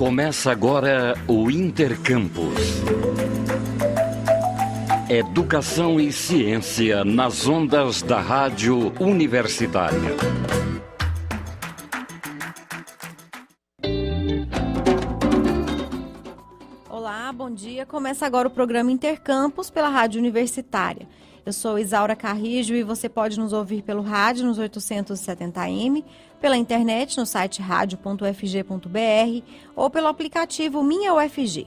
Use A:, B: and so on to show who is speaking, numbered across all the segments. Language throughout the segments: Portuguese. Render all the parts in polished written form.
A: Começa agora o Intercampus. Educação e ciência nas ondas da Rádio Universitária.
B: Olá, bom dia. Começa agora o programa Intercampus pela Rádio Universitária. Eu sou Isaura Carrijo e você pode nos ouvir pelo rádio nos 870M, pela internet no site radio.ufg.br ou pelo aplicativo Minha UFG.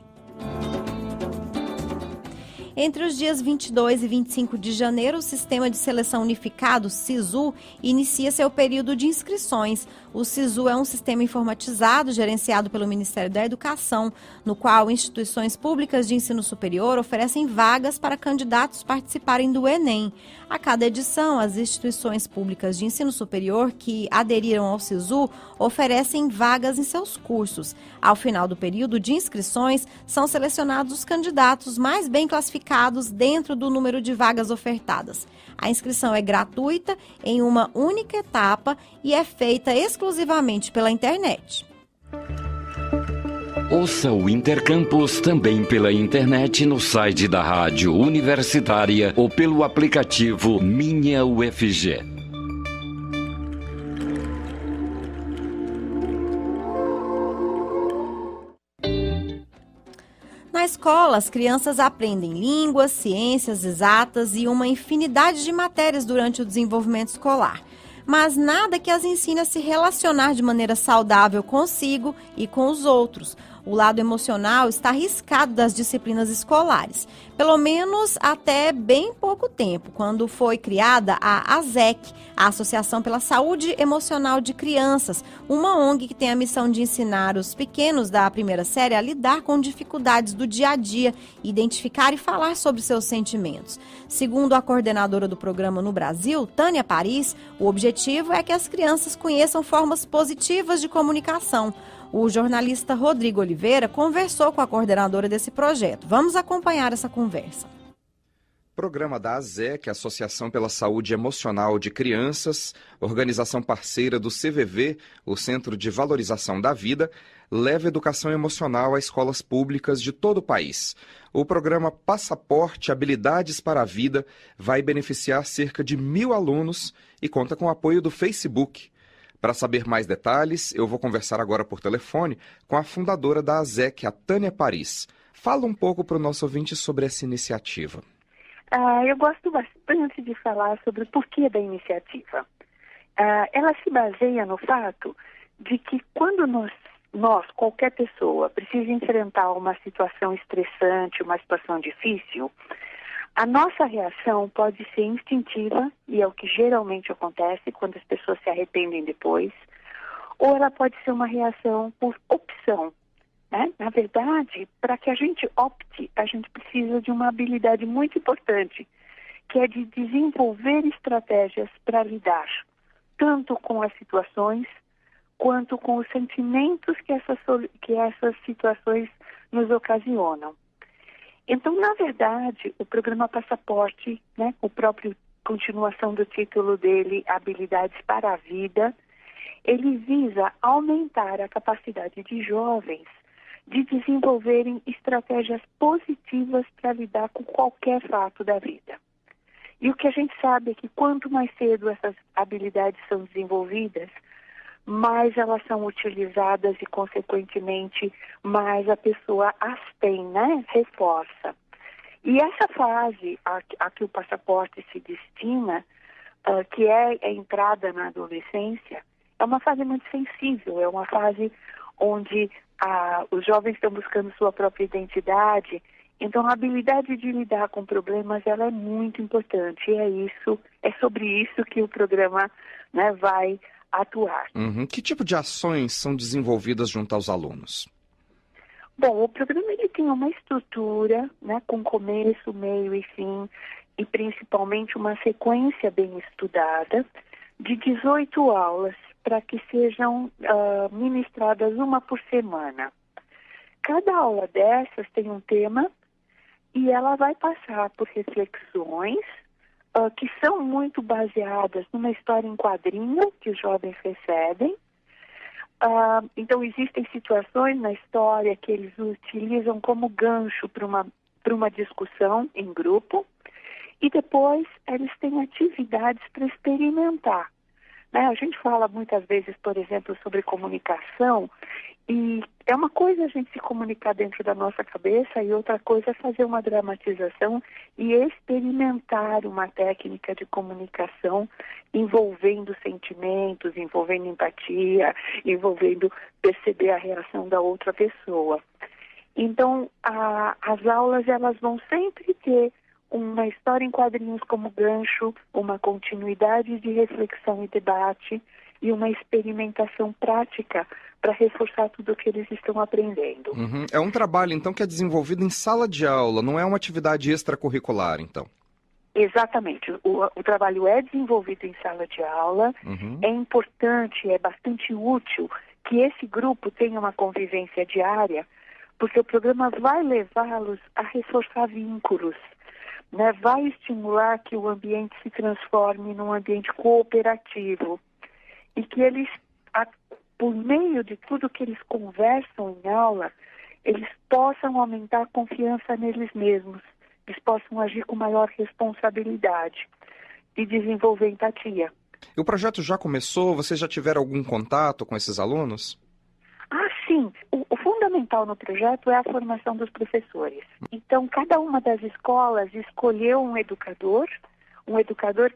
B: Entre os dias 22 e 25 de janeiro, o Sistema de Seleção Unificado, SISU, inicia seu período de inscrições. O SISU é um sistema informatizado gerenciado pelo Ministério da Educação, no qual instituições públicas de ensino superior oferecem vagas para candidatos participarem do Enem. A cada edição, as instituições públicas de ensino superior que aderiram ao SISU oferecem vagas em seus cursos. Ao final do período de inscrições, são selecionados os candidatos mais bem classificados dentro do número de vagas ofertadas. A inscrição é gratuita em uma única etapa e é feita exclusivamente pela internet.
A: Ouça o Intercampus também pela internet no site da Rádio Universitária ou pelo aplicativo Minha UFG.
B: Na escola, as crianças aprendem línguas, ciências exatas e uma infinidade de matérias durante o desenvolvimento escolar. Mas nada que as ensine a se relacionar de maneira saudável consigo e com os outros. O lado emocional está riscado das disciplinas escolares, pelo menos até bem pouco tempo, quando foi criada a ASEC, a Associação pela Saúde Emocional de Crianças, uma ONG que tem a missão de ensinar os pequenos da primeira série a lidar com dificuldades do dia a dia, identificar e falar sobre seus sentimentos. Segundo a coordenadora do programa no Brasil, Tânia Paris, o objetivo é que as crianças conheçam formas positivas de comunicação. O jornalista Rodrigo Oliveira conversou com a coordenadora desse projeto. Vamos acompanhar essa conversa.
C: Programa da ASEC, Associação pela Saúde Emocional de Crianças, organização parceira do CVV, o Centro de Valorização da Vida, leva educação emocional a escolas públicas de todo o país. O programa Passaporte Habilidades para a Vida vai beneficiar cerca de 1.000 alunos e conta com o apoio do Facebook. Para saber mais detalhes, eu vou conversar agora por telefone com a fundadora da ASEC, a Tânia Paris. Fala um pouco para o nosso ouvinte sobre essa iniciativa.
D: Eu gosto bastante de falar sobre o porquê da iniciativa. Ela se baseia no fato de que quando nós, qualquer pessoa, precisa enfrentar uma situação estressante, uma situação difícil, a nossa reação pode ser instintiva, e é o que geralmente acontece quando as pessoas se arrependem depois, ou ela pode ser uma reação por opção, né? Na verdade, para que a gente opte, a gente precisa de uma habilidade muito importante, que é de desenvolver estratégias para lidar tanto com as situações, quanto com os sentimentos que essas situações nos ocasionam. Então, na verdade, o programa Passaporte, né, o próprio continuação do título dele, Habilidades para a Vida, ele visa aumentar a capacidade de jovens de desenvolverem estratégias positivas para lidar com qualquer fato da vida. E o que a gente sabe é que quanto mais cedo essas habilidades são desenvolvidas, mais elas são utilizadas e, consequentemente, mais a pessoa as tem, né? Reforça. E essa fase a que o passaporte se destina, que é a entrada na adolescência, é uma fase muito sensível, é uma fase onde os jovens estão buscando sua própria identidade. Então, a habilidade de lidar com problemas, ela é muito importante. E é sobre isso que o programa, né, vai atuar.
C: Que tipo de ações são desenvolvidas junto aos alunos?
D: Bom, o programa ele tem uma estrutura, né, com começo, meio e fim, e principalmente uma sequência bem estudada, de 18 aulas, para que sejam ministradas uma por semana. Cada aula dessas tem um tema e ela vai passar por reflexões que são muito baseadas numa história em quadrinho que os jovens recebem, Então, existem situações na história que eles utilizam como gancho para uma discussão em grupo, e depois eles têm atividades para experimentar. Né? A gente fala muitas vezes, por exemplo, sobre comunicação, e é uma coisa a gente se comunicar dentro da nossa cabeça e outra coisa é fazer uma dramatização e experimentar uma técnica de comunicação envolvendo sentimentos, envolvendo empatia, envolvendo perceber a reação da outra pessoa. Então, as aulas elas vão sempre ter uma história em quadrinhos como gancho, uma continuidade de reflexão e debate e uma experimentação prática para reforçar tudo o que eles estão aprendendo.
C: Uhum. É um trabalho, então, que é desenvolvido em sala de aula, não é uma atividade extracurricular, então?
D: Exatamente. O trabalho é desenvolvido em sala de aula.
C: Uhum.
D: É importante, é bastante útil que esse grupo tenha uma convivência diária, porque o programa vai levá-los a reforçar vínculos, né? Vai estimular que o ambiente se transforme num ambiente cooperativo e que eles, por meio de tudo que eles conversam em aula, eles possam aumentar a confiança neles mesmos, eles possam agir com maior responsabilidade e desenvolver empatia.
C: E o projeto já começou? Vocês já tiveram algum contato com esses alunos?
D: Sim. O fundamental no projeto é a formação dos professores. Então, cada uma das escolas escolheu um educador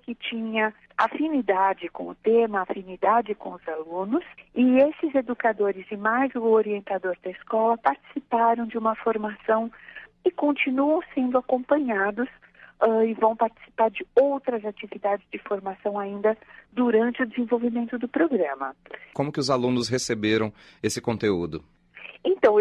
D: que tinha afinidade com o tema, afinidade com os alunos, e esses educadores e mais o orientador da escola participaram de uma formação e continuam sendo acompanhados e vão participar de outras atividades de formação ainda durante o desenvolvimento do programa.
C: Como que os alunos receberam esse conteúdo?
D: Então,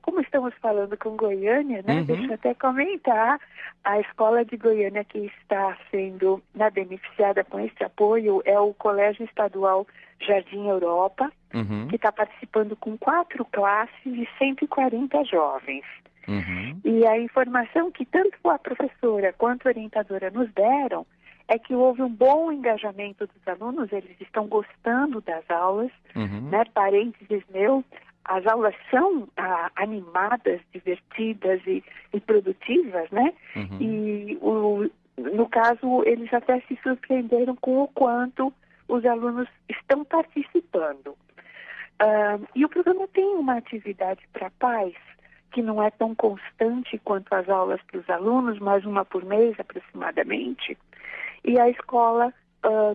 D: como estamos falando com Goiânia, né?
C: Uhum.
D: Deixa eu até comentar, a escola de Goiânia que está sendo beneficiada com esse apoio é o Colégio Estadual Jardim Europa,
C: Uhum.
D: que está participando com 4 classes e 140 jovens.
C: Uhum.
D: E a informação que tanto a professora quanto a orientadora nos deram é que houve um bom engajamento dos alunos, eles estão gostando das aulas,
C: Uhum.
D: né? Parênteses meu, as aulas são animadas, divertidas e produtivas, né?
C: Uhum.
D: E no caso, eles até se surpreenderam com o quanto os alunos estão participando. E o programa tem uma atividade para pais, que não é tão constante quanto as aulas para os alunos, mas uma por mês aproximadamente. E a escola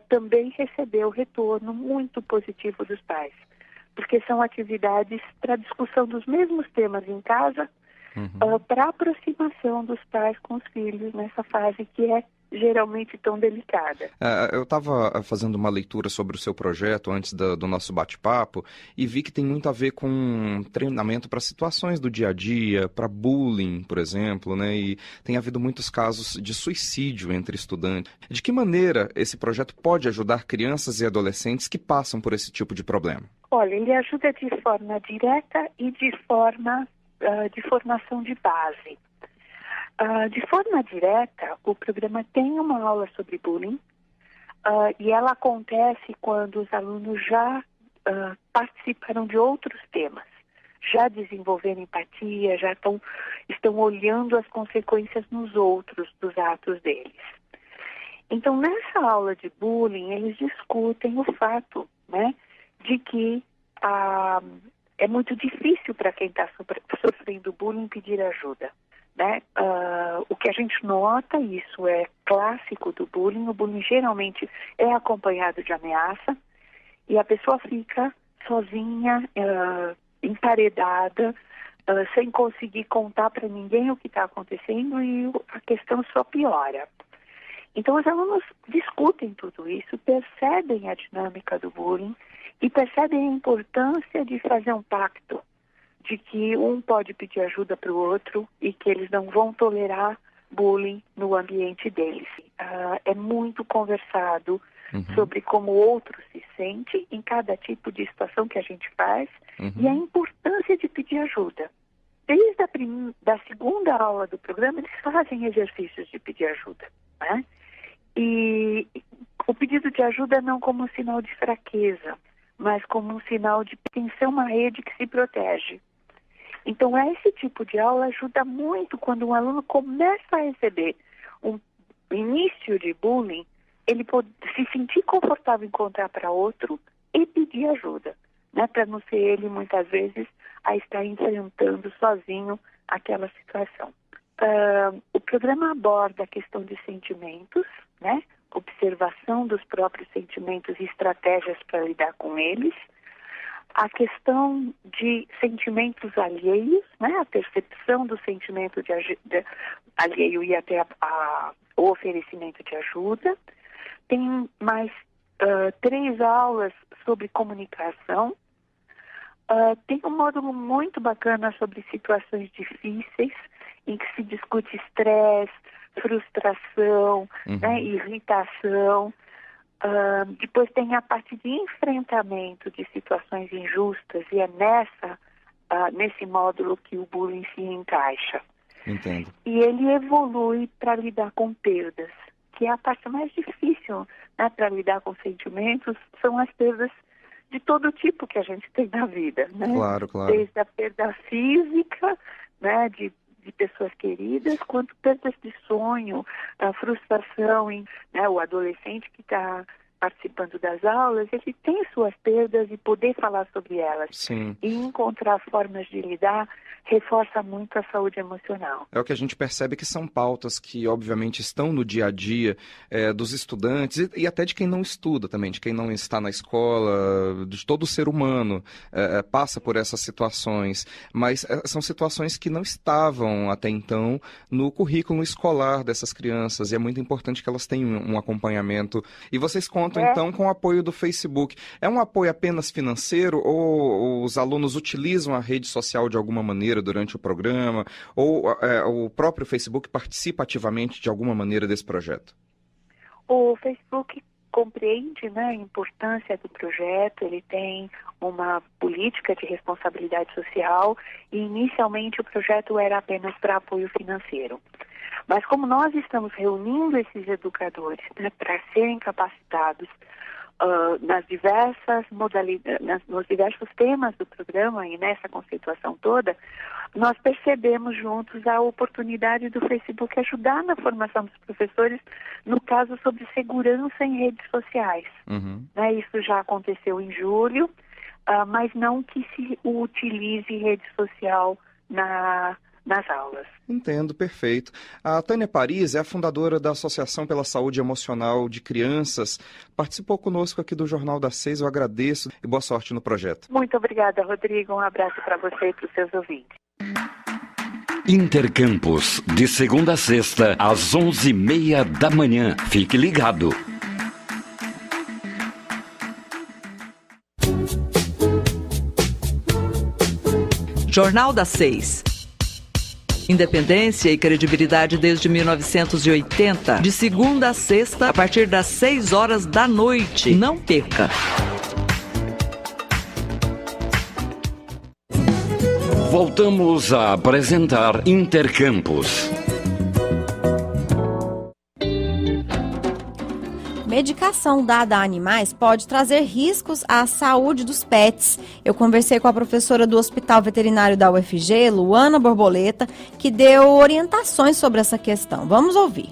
D: também recebeu retorno muito positivo dos pais, porque são atividades para discussão dos mesmos temas em casa, para aproximação dos pais com os filhos nessa fase que é geralmente tão delicada.
C: Eu estava fazendo uma leitura sobre o seu projeto antes do nosso bate-papo e vi que tem muito a ver com treinamento para situações do dia a dia, para bullying, por exemplo, né? E tem havido muitos casos de suicídio entre estudantes. De que maneira esse projeto pode ajudar crianças e adolescentes que passam por esse tipo de problema?
D: Olha, ele ajuda de forma direta e de forma de formação de base. De forma direta, o programa tem uma aula sobre bullying e ela acontece quando os alunos já participaram de outros temas, já desenvolveram empatia, já estão olhando as consequências nos outros dos atos deles. Então, nessa aula de bullying, eles discutem o fato, né, de que é muito difícil para quem está sofrendo bullying pedir ajuda. Né? O que a gente nota, isso é clássico do bullying, o bullying geralmente é acompanhado de ameaça e a pessoa fica sozinha, emparedada, sem conseguir contar para ninguém o que está acontecendo e a questão só piora. Então os alunos discutem tudo isso, percebem a dinâmica do bullying e percebem a importância de fazer um pacto, de que um pode pedir ajuda para o outro e que eles não vão tolerar bullying no ambiente deles. É muito conversado sobre como o outro se sente em cada tipo de situação que a gente faz e a importância de pedir ajuda. Desde da segunda aula do programa, eles fazem exercícios de pedir ajuda, né? E o pedido de ajuda não como um sinal de fraqueza, mas como um sinal de pertencer a uma rede que se protege. Então, esse tipo de aula ajuda muito quando um aluno começa a receber um início de bullying, ele pode se sentir confortável em contar para outro e pedir ajuda, né? Para não ser ele, muitas vezes, a estar enfrentando sozinho aquela situação. O programa aborda a questão de sentimentos, né? Observação dos próprios sentimentos e estratégias para lidar com eles. A questão de sentimentos alheios, né? A percepção do sentimento alheio e até o oferecimento de ajuda. Tem mais 3 aulas sobre comunicação. Tem um módulo muito bacana sobre situações difíceis, em que se discute estresse, frustração, né, irritação. Depois tem a parte de enfrentamento de situações injustas, e é nesse módulo que o bullying se encaixa.
C: Entendo.
D: E ele evolui para lidar com perdas, que é a parte mais difícil, né, para lidar com sentimentos, são as perdas de todo tipo que a gente tem na vida, né?
C: Claro, claro.
D: Desde a perda física, né, de pessoas queridas, quanto perdas de sonho, a frustração, né, o adolescente que está participando das aulas, ele tem suas perdas e poder falar sobre elas.
C: Sim.
D: E encontrar formas de lidar reforça muito a saúde emocional.
C: É o que a gente percebe que são pautas que, obviamente, estão no dia a dia dos estudantes e até de quem não estuda também, de quem não está na escola, de todo ser humano passa por essas situações, mas são situações que não estavam até então no currículo escolar dessas crianças, e é muito importante que elas tenham um acompanhamento. E vocês contam, então, com o apoio do Facebook. É um apoio apenas financeiro ou os alunos utilizam a rede social de alguma maneira durante o programa, ou o próprio Facebook participa ativamente de alguma maneira desse projeto?
D: O Facebook compreende, né, a importância do projeto, ele tem uma política de responsabilidade social e inicialmente o projeto era apenas para apoio financeiro. Mas como nós estamos reunindo esses educadores, né, para serem capacitados nas diversas modalidades, nos diversos temas do programa e nessa conceituação toda, nós percebemos juntos a oportunidade do Facebook ajudar na formação dos professores, no caso sobre segurança em redes sociais. Né, isso já aconteceu em julho, mas não que se utilize rede social nas aulas.
C: Entendo, perfeito. A Tânia Paris é a fundadora da Associação pela Saúde Emocional de Crianças. Participou conosco aqui do Jornal das 6, eu agradeço e boa sorte no projeto.
D: Muito obrigada, Rodrigo. Um abraço para você e para os seus ouvintes.
A: Intercampus, de segunda a sexta, às 11h30 da manhã. Fique ligado.
E: Jornal das 6. Independência e credibilidade desde 1980, de segunda a sexta, a partir das 6 horas da noite. Não perca!
A: Voltamos a apresentar Intercampus.
B: Medicação dada a animais pode trazer riscos à saúde dos pets. Eu conversei com a professora do Hospital Veterinário da UFG, Luana Borboleta, que deu orientações sobre essa questão. Vamos ouvir.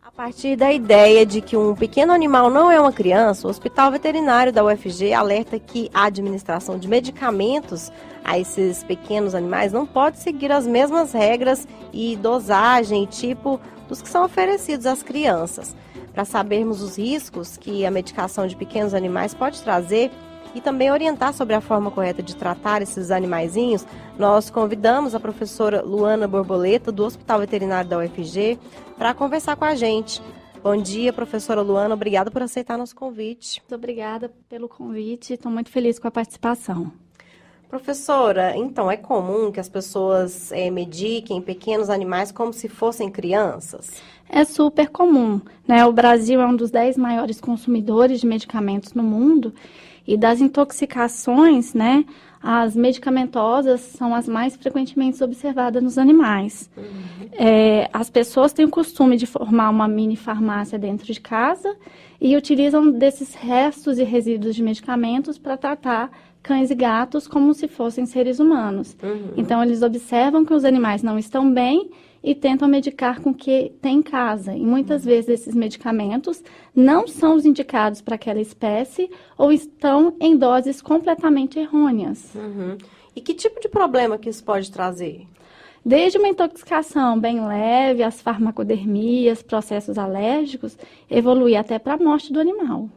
B: A partir da ideia de que um pequeno animal não é uma criança, o Hospital Veterinário da UFG alerta que a administração de medicamentos a esses pequenos animais não pode seguir as mesmas regras e dosagem e tipo dos que são oferecidos às crianças. Para sabermos os riscos que a medicação de pequenos animais pode trazer e também orientar sobre a forma correta de tratar esses animaizinhos, nós convidamos a professora Luana Borboleta, do Hospital Veterinário da UFG, para conversar com a gente. Bom dia, professora Luana, obrigada por aceitar nosso convite.
F: Muito obrigada pelo convite, estou muito feliz com a participação.
B: Professora, então é comum que as pessoas mediquem pequenos animais como se fossem crianças?
F: É super comum, né? O Brasil é um dos 10 maiores consumidores de medicamentos no mundo E das intoxicações, né, as medicamentosas são as mais frequentemente observadas nos animais. As pessoas têm o costume de formar uma mini farmácia dentro de casa e utilizam desses restos e resíduos de medicamentos para tratar cães e gatos como se fossem seres humanos. Então, eles observam que os animais não estão bem e tentam medicar com o que tem em casa. E muitas vezes esses medicamentos não são os indicados para aquela espécie ou estão em doses completamente errôneas.
G: E que tipo de problema que isso pode trazer?
F: Desde uma intoxicação bem leve, as farmacodermias, processos alérgicos, evoluir até para a morte do animal.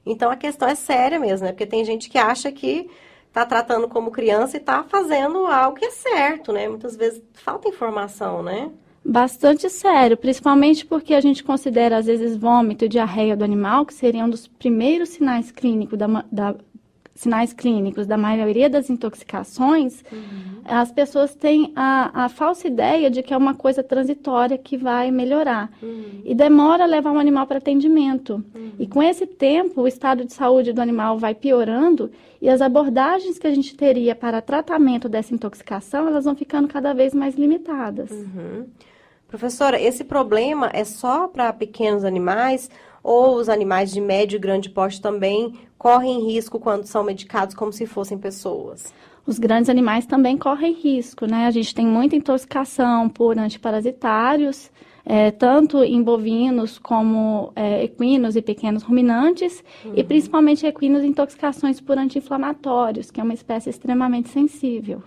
G: Então a questão é séria mesmo, né? Porque tem gente que acha que está tratando como criança e está fazendo algo que é certo, né? Muitas vezes falta informação, né?
F: Bastante sério, principalmente porque a gente considera, às vezes, vômito e diarreia do animal, que seriam um dos primeiros sinais clínicos da maioria das intoxicações. As pessoas têm a falsa ideia de que é uma coisa transitória que vai melhorar. E demora a levar um animal para atendimento. E com esse tempo, o estado de saúde do animal vai piorando e as abordagens que a gente teria para tratamento dessa intoxicação, elas vão ficando cada vez mais limitadas.
G: Professora, esse problema é só para pequenos animais ou os animais de médio e grande porte também correm risco quando são medicados como se fossem pessoas?
F: Os grandes animais também correm risco, né? A gente tem muita intoxicação por antiparasitários, tanto em bovinos como equinos e pequenos ruminantes, e principalmente equinos intoxicações por anti-inflamatórios, que é uma espécie extremamente sensível.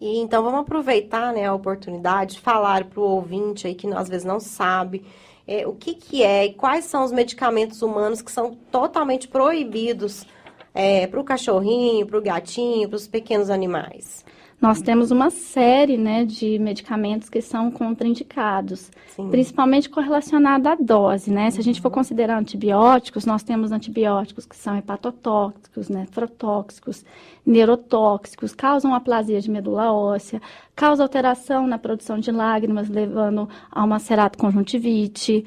G: E então vamos aproveitar, né, a oportunidade de falar para o ouvinte aí que às vezes não sabe o que é e quais são os medicamentos humanos que são totalmente proibidos para o cachorrinho, para o gatinho, para os pequenos animais.
F: Nós temos uma série, né, de medicamentos que são contraindicados, principalmente correlacionado à dose, né? Se a gente for considerar antibióticos, nós temos antibióticos que são hepatotóxicos, nefrotóxicos, neurotóxicos, causam aplasia de medula óssea, causam alteração na produção de lágrimas, levando a uma ceratoconjuntivite,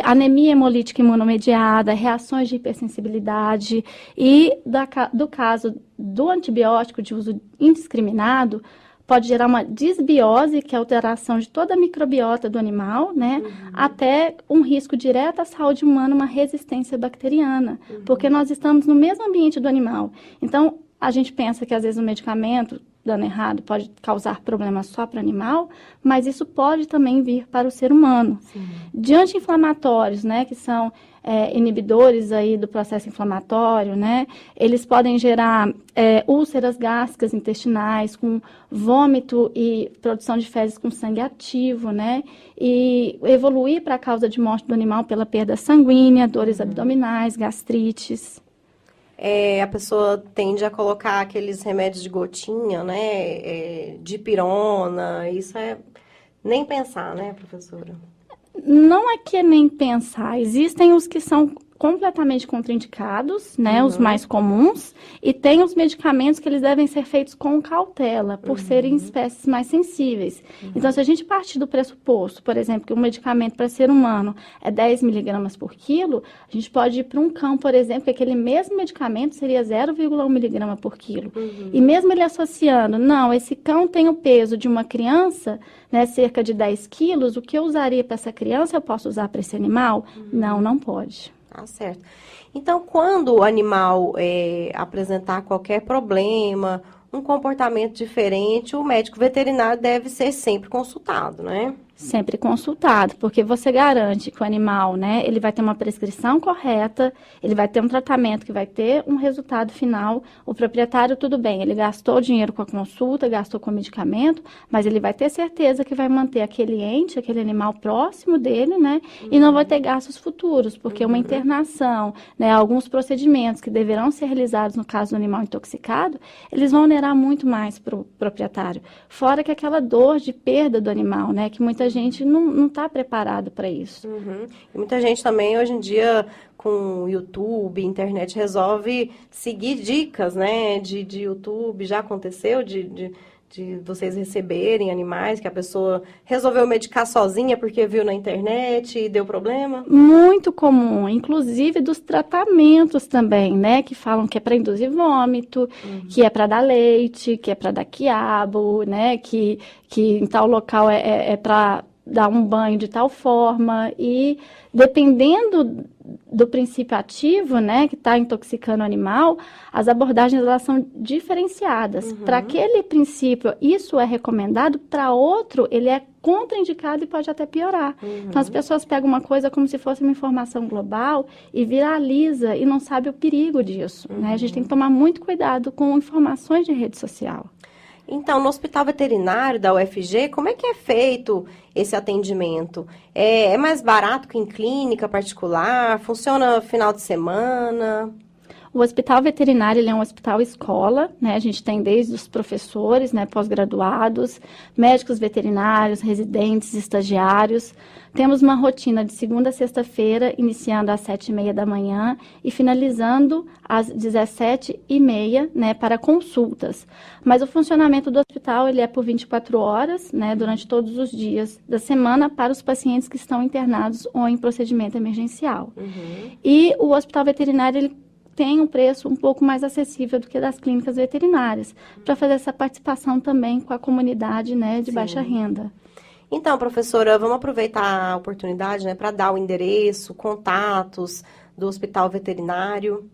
F: anemia hemolítica imunomediada, reações de hipersensibilidade e do caso do antibiótico de uso indiscriminado, pode gerar uma disbiose, que é a alteração de toda a microbiota do animal, né? Até um risco direto à saúde humana, uma resistência bacteriana, porque nós estamos no mesmo ambiente do animal. Então, a gente pensa que às vezes o medicamento dando errado pode causar problemas só para o animal, mas isso pode também vir para o ser humano. De anti-inflamatórios, né, que são inibidores aí do processo inflamatório, né, eles podem gerar úlceras gástricas intestinais com vômito e produção de fezes com sangue ativo, né, e evoluir para a causa de morte do animal pela perda sanguínea, dores abdominais, gastrites.
G: A pessoa tende a colocar aqueles remédios de gotinha, né, dipirona, isso é nem pensar, né, professora?
F: Não é que é nem pensar, existem os que são completamente contraindicados, né, os mais comuns, e tem os medicamentos que eles devem ser feitos com cautela, por serem espécies mais sensíveis. Então, se a gente partir do pressuposto, por exemplo, que um medicamento para ser humano é 10 miligramas por quilo, a gente pode ir para um cão, por exemplo, que aquele mesmo medicamento seria 0,1 miligrama por quilo. E mesmo ele associando, não, esse cão tem o peso de uma criança, né, cerca de 10 quilos, o que eu usaria para essa criança, eu posso usar para esse animal? Não, não pode.
G: Tá certo. Então, quando o animal apresentar qualquer problema, um comportamento diferente, o médico veterinário deve ser sempre consultado, né?
F: Sempre consultado, porque você garante que o animal, né, ele vai ter uma prescrição correta, ele vai ter um tratamento que vai ter um resultado final. O proprietário, tudo bem, ele gastou dinheiro com a consulta, gastou com o medicamento, mas ele vai ter certeza que vai manter aquele ente, aquele animal próximo dele, né, e não vai ter gastos futuros, porque uma internação, né, alguns procedimentos que deverão ser realizados no caso do animal intoxicado, eles vão onerar muito mais para o proprietário. Fora que aquela dor de perda do animal, né, que muita gente não está preparado para isso.
G: E muita gente também, hoje em dia, com YouTube, internet, resolve seguir dicas, né, de YouTube. Já aconteceu de de vocês receberem animais, que a pessoa resolveu medicar sozinha porque viu na internet e deu problema?
F: Muito comum, inclusive dos tratamentos também, né? Que falam que é para induzir vômito, que é para dar leite, que é para dar quiabo, né? Que em tal local é para dar um banho de tal forma. E dependendo do princípio ativo, né, que está intoxicando o animal, as abordagens elas são diferenciadas. Para aquele princípio, isso é recomendado, para outro, ele é contraindicado e pode até piorar. Então, as pessoas pegam uma coisa como se fosse uma informação global e viraliza e não sabe o perigo disso. Né? A gente tem que tomar muito cuidado com informações de rede social.
G: Então, no hospital veterinário da UFG, como é que é feito esse atendimento? É mais barato que em clínica particular? Funciona final de semana?
F: O hospital veterinário ele é um hospital escola, né? A gente tem desde os professores, né, pós-graduados, médicos veterinários, residentes, estagiários. Temos uma rotina de segunda a sexta-feira, iniciando às 7h30 da manhã e finalizando às 17h30, né, para consultas. Mas o funcionamento do hospital ele é por 24 horas, né, durante todos os dias da semana para os pacientes que estão internados ou em procedimento emergencial. E o hospital veterinário ele tem um preço um pouco mais acessível do que das clínicas veterinárias, para fazer essa participação também com a comunidade, né, de baixa renda.
G: Então, professora, vamos aproveitar a oportunidade, né, para dar o endereço, contatos do hospital veterinário.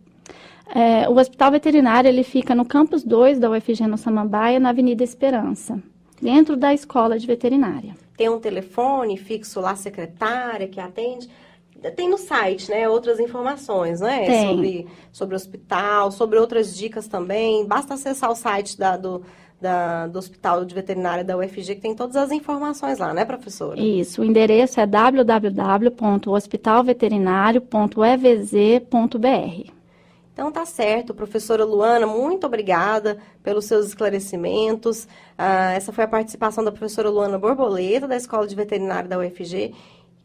F: O hospital veterinário ele fica no campus 2 da UFG no Samambaia, na Avenida Esperança, dentro da escola de veterinária.
G: Tem um telefone fixo lá, secretária que atende? Tem no site, né, outras informações, né, sobre o hospital, sobre outras dicas também. Basta acessar o site do Hospital de Veterinária da UFG, que tem todas as informações lá, né, professora?
F: Isso, o endereço é www.hospitalveterinário.evz.br.
G: Então tá certo, professora Luana, muito obrigada pelos seus esclarecimentos. Essa foi a participação da professora Luana Borboleta, da Escola de Veterinária da UFG,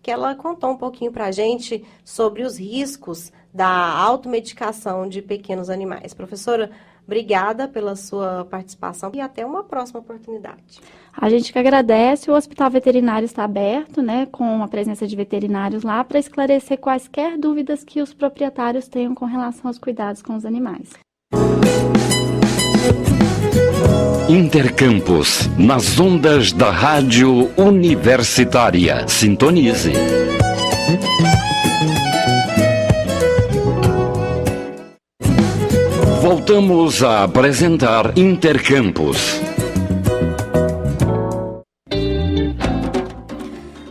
G: que ela contou um pouquinho para a gente sobre os riscos da automedicação de pequenos animais. Professora, obrigada pela sua participação e até uma próxima oportunidade.
F: A gente que agradece, o Hospital Veterinário está aberto, né, com a presença de veterinários lá, para esclarecer quaisquer dúvidas que os proprietários tenham com relação aos cuidados com os animais.
A: Intercampus, nas ondas da Rádio Universitária. Sintonize. Voltamos a apresentar Intercampus.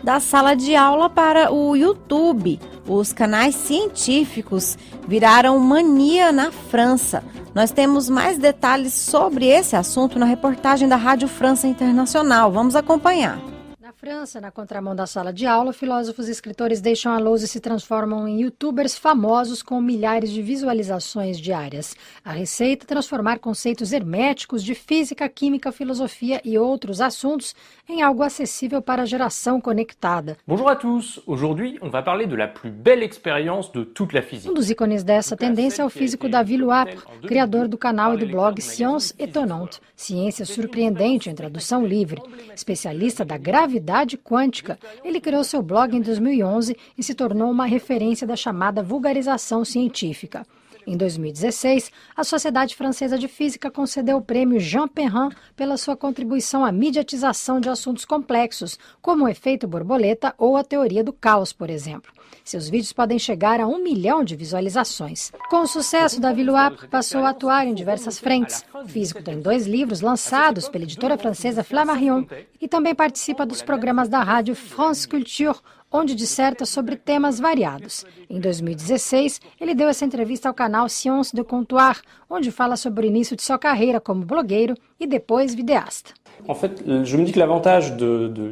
B: Da sala de aula para o YouTube, os canais científicos viraram mania na França. Nós temos mais detalhes sobre esse assunto na reportagem da Rádio França Internacional. Vamos acompanhar.
H: Na França, na contramão da sala de aula, filósofos e escritores deixam a lousa e se transformam em youtubers famosos com milhares de visualizações diárias. A receita é transformar conceitos herméticos de física, química, filosofia e outros assuntos em algo acessível para a geração conectada.
I: Bonjour à tous. Aujourd'hui, on va parler de la plus belle expérience de toute la physique.
H: Um dos ícones dessa tendência é o físico David Loapre, criador do canal e do blog Science Étonnante, Ciência Surpreendente em tradução livre, especialista da gravidade quântica. Ele criou seu blog em 2011 e se tornou uma referência da chamada vulgarização científica. Em 2016, a Sociedade Francesa de Física concedeu o prêmio Jean Perrin pela sua contribuição à mediatização de assuntos complexos, como o efeito borboleta ou a teoria do caos, por exemplo. Seus vídeos podem chegar a 1 milhão de visualizações. Com o sucesso, David Loapre passou a atuar em diversas frentes. O físico tem 2 livros lançados pela editora francesa Flammarion e também participa dos programas da rádio France Culture, onde disserta sobre temas variados. Em 2016, ele deu essa entrevista ao canal Science de Comptoir, onde fala sobre o início de sua carreira como blogueiro e depois videasta.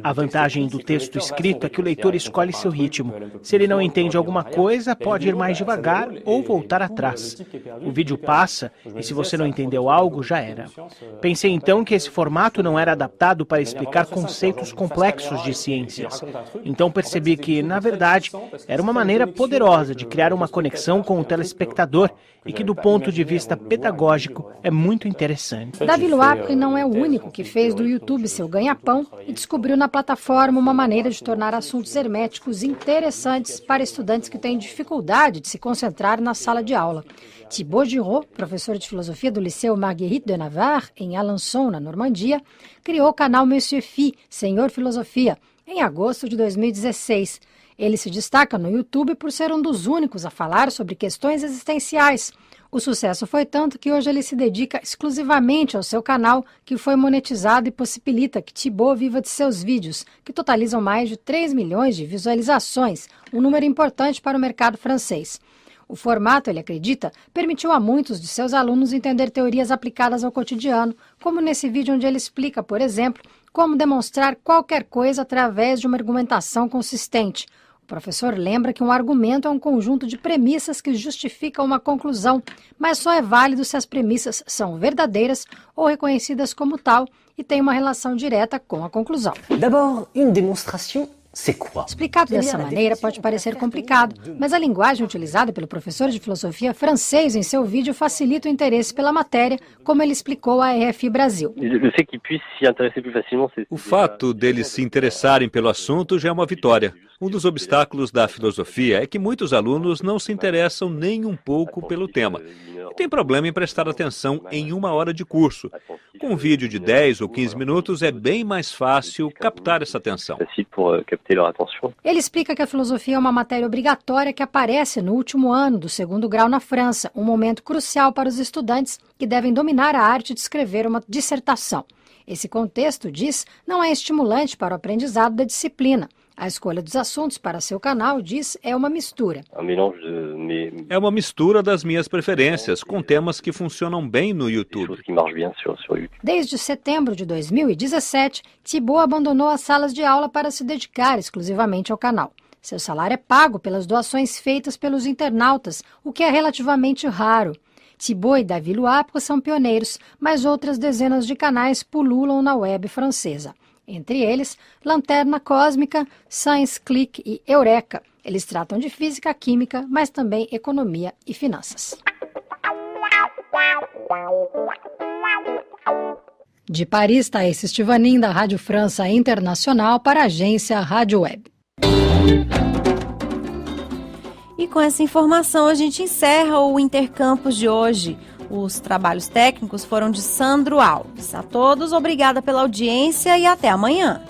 J: A vantagem do texto escrito é que o leitor escolhe seu ritmo. Se ele não entende alguma coisa, pode ir mais devagar ou voltar atrás. O vídeo passa e se você não entendeu algo, já era. Pensei então que esse formato não era adaptado para explicar conceitos complexos de ciências. Então percebi que, na verdade, era uma maneira poderosa de criar uma conexão com o telespectador e que, do ponto de vista pedagógico, é muito interessante.
H: Davi Luapre não é o único que fez do YouTube seu ganha-pão e descobriu na plataforma uma maneira de tornar assuntos herméticos interessantes para estudantes que têm dificuldade de se concentrar na sala de aula. Thibaut Giraud, professor de filosofia do Liceu Marguerite de Navarre, em Alençon, na Normandia, criou o canal Monsieur Phi, Senhor Filosofia, em agosto de 2016. Ele se destaca no YouTube por ser um dos únicos a falar sobre questões existenciais. O sucesso foi tanto que hoje ele se dedica exclusivamente ao seu canal, que foi monetizado e possibilita que Thibaut viva de seus vídeos, que totalizam mais de 3 milhões de visualizações, um número importante para o mercado francês. O formato, ele acredita, permitiu a muitos de seus alunos entender teorias aplicadas ao cotidiano, como nesse vídeo onde ele explica, por exemplo, como demonstrar qualquer coisa através de uma argumentação consistente. O professor lembra que um argumento é um conjunto de premissas que justificam uma conclusão, mas só é válido se as premissas são verdadeiras ou reconhecidas como tal e têm uma relação direta com a conclusão.
K: D'abord, une démonstration.
H: Explicado dessa maneira pode parecer complicado, mas a linguagem utilizada pelo professor de filosofia francês em seu vídeo facilita o interesse pela matéria, como ele explicou à RFI Brasil.
L: O fato deles se interessarem pelo assunto já é uma vitória. Um dos obstáculos da filosofia é que muitos alunos não se interessam nem um pouco pelo tema. E tem problema em prestar atenção em 1 hora de curso. Com um vídeo de 10 ou 15 minutos é bem mais fácil captar essa atenção.
H: Ele explica que a filosofia é uma matéria obrigatória que aparece no último ano do 2º grau na França, um momento crucial para os estudantes que devem dominar a arte de escrever uma dissertação. Esse contexto, diz, não é estimulante para o aprendizado da disciplina. A escolha dos assuntos para seu canal, diz, é uma mistura.
L: É uma mistura das minhas preferências, com temas que funcionam bem no YouTube.
H: Desde setembro de 2017, Thibaut abandonou as salas de aula para se dedicar exclusivamente ao canal. Seu salário é pago pelas doações feitas pelos internautas, o que é relativamente raro. Thibaut e Davi Luapre são pioneiros, mas outras dezenas de canais pululam na web francesa. Entre eles, Lanterna Cósmica, Science Click e Eureka. Eles tratam de física, química, mas também economia e finanças. De Paris, Thaís Estivanin, da Rádio França Internacional, para a agência Rádio Web.
B: E com essa informação a gente encerra o Intercampus de hoje. Os trabalhos técnicos foram de Sandro Alves. A todos, obrigada pela audiência e até amanhã.